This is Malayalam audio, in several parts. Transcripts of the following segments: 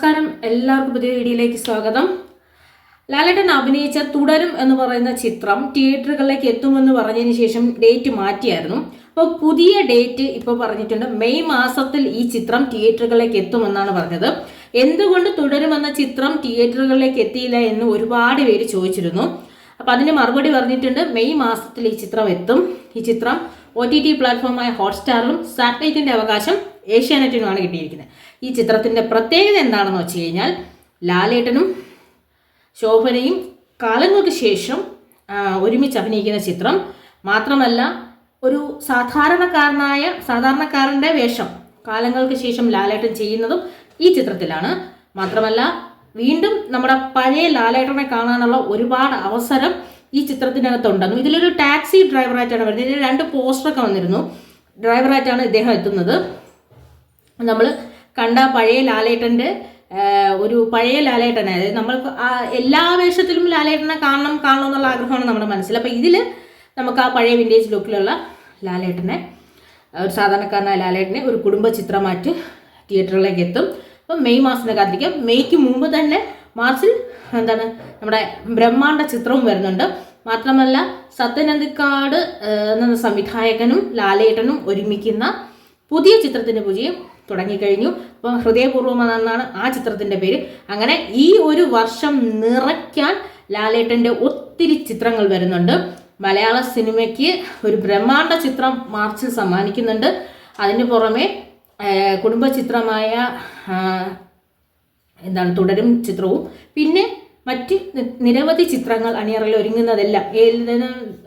നമസ്കാരം, എല്ലാവർക്കും പുതിയ വീഡിയോയിലേക്ക് സ്വാഗതം. ലാലേട്ടൻ അഭിനയിച്ച തുടരും എന്ന് പറയുന്ന ചിത്രം തിയേറ്ററുകളിലേക്ക് എത്തുമെന്ന് പറഞ്ഞതിന് ശേഷം ഡേറ്റ് മാറ്റിയായിരുന്നു. അപ്പോൾ പുതിയ ഡേറ്റ് ഇപ്പോൾ പറഞ്ഞിട്ടുണ്ട്. മെയ് മാസത്തിൽ ഈ ചിത്രം തിയേറ്ററുകളിലേക്ക് എത്തുമെന്നാണ് പറഞ്ഞത്. എന്തുകൊണ്ട് തുടരുമെന്ന ചിത്രം തിയേറ്ററുകളിലേക്ക് എത്തിയില്ല എന്ന് ഒരുപാട് പേര് ചോദിച്ചിരുന്നു. അപ്പോൾ അതിന് മറുപടി പറഞ്ഞിട്ടുണ്ട്. മെയ് മാസത്തിൽ ഈ ചിത്രം എത്തും. ഈ ചിത്രം OTT പ്ലാറ്റ്ഫോമായ ഹോട്ട്സ്റ്റാറിലും സാറ്റലൈറ്റിന്റെ അവകാശം ഏഷ്യാനെറ്റിനുമാണ് കിട്ടിയിരിക്കുന്നത്. ഈ ചിത്രത്തിന്റെ പ്രത്യേകത എന്താണെന്ന് വെച്ച് കഴിഞ്ഞാൽ ലാലേട്ടനും ശോഭനയും കാലങ്ങൾക്ക് ശേഷം ഒരുമിച്ച് അഭിനയിക്കുന്ന ചിത്രം. മാത്രമല്ല, ഒരു സാധാരണക്കാരൻ്റെ വേഷം കാലങ്ങൾക്ക് ശേഷം ലാലേട്ടൻ ചെയ്യുന്നതും ഈ ചിത്രത്തിലാണ്. മാത്രമല്ല, വീണ്ടും നമ്മുടെ പഴയ ലാലേട്ടനെ കാണാനുള്ള ഒരുപാട് അവസരം ഈ ചിത്രത്തിനകത്തുണ്ടെന്നും ഇതിലൊരു ടാക്സി ഡ്രൈവറായിട്ടാണ് വരുന്നത്. ഇതിൽ 2 പോസ്റ്ററൊക്കെ വന്നിരുന്നു. ഡ്രൈവറായിട്ടാണ് ഇദ്ദേഹം എത്തുന്നത്. നമ്മൾ കണ്ട പഴയ ലാലേട്ടൻ്റെ ഒരു പഴയ ലാലേട്ടനെ, അതായത് നമ്മൾ എല്ലാ വേഷത്തിലും ലാലേട്ടനെ കാണണം എന്നുള്ള ആഗ്രഹമാണ് നമ്മുടെ മനസ്സിൽ. അപ്പോൾ ഇതിൽ നമുക്ക് ആ പഴയ വിൻറ്റേജ് ലുക്കിലുള്ള ലാലേട്ടനെ, ഒരു സാധാരണക്കാരനായ ലാലേട്ടനെ ഒരു കുടുംബ ചിത്രമായിട്ട് തിയേറ്ററിലേക്ക് എത്തും. അപ്പം മെയ് മാസത്തിന് കാത്തിരിക്കാം. മെയ്ക്ക് മുമ്പ് തന്നെ മാർച്ചിൽ നമ്മുടെ ബ്രഹ്മാണ്ഡ ചിത്രവും വരുന്നുണ്ട്. മാത്രമല്ല, സത്യൻ അന്തിക്കാട് എന്ന സംവിധായകനും ലാലേട്ടനും ഒരുമിക്കുന്ന പുതിയ ചിത്രത്തിൻ്റെ പൂജയും തുടങ്ങിക്കഴിഞ്ഞു. അപ്പം ഹൃദയപൂർവ്വം എന്നാണ് ആ ചിത്രത്തിൻ്റെ പേര്. അങ്ങനെ ഈ ഒരു വർഷം നിറയ്ക്കാൻ ലാലേട്ടൻ്റെ ഒത്തിരി ചിത്രങ്ങൾ വരുന്നുണ്ട്. മലയാള സിനിമയ്ക്ക് ഒരു ബ്രഹ്മാണ്ഡ ചിത്രം മാർച്ചിൽ സമ്മാനിക്കുന്നുണ്ട്. അതിന് പുറമെ കുടുംബ ചിത്രമായ തുടരും ചിത്രവും, പിന്നെ മറ്റ് നിരവധി ചിത്രങ്ങൾ അണിയറയിൽ ഒരുങ്ങുന്നതെല്ലാം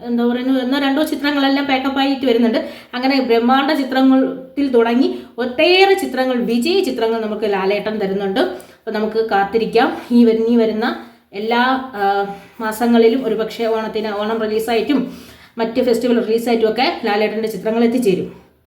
എന്താ പറയുന്നത് 1-2 ചിത്രങ്ങളെല്ലാം പാക്കപ്പായിട്ട് വരുന്നുണ്ട്. അങ്ങനെ ബ്രഹ്മാണ്ഡ ചിത്രത്തിൽ തുടങ്ങി ഒട്ടേറെ ചിത്രങ്ങൾ, വിജയ ചിത്രങ്ങൾ നമുക്ക് ലാലേട്ടൻ തരുന്നുണ്ട്. അപ്പോൾ നമുക്ക് കാത്തിരിക്കാം. ഈ വരുന്ന എല്ലാ മാസങ്ങളിലും ഒരുപക്ഷെ ഓണം റിലീസായിട്ടും മറ്റ് ഫെസ്റ്റിവൽ റിലീസായിട്ടും ഒക്കെ ലാലേട്ടൻ്റെ ചിത്രങ്ങൾ എത്തിച്ചേരും.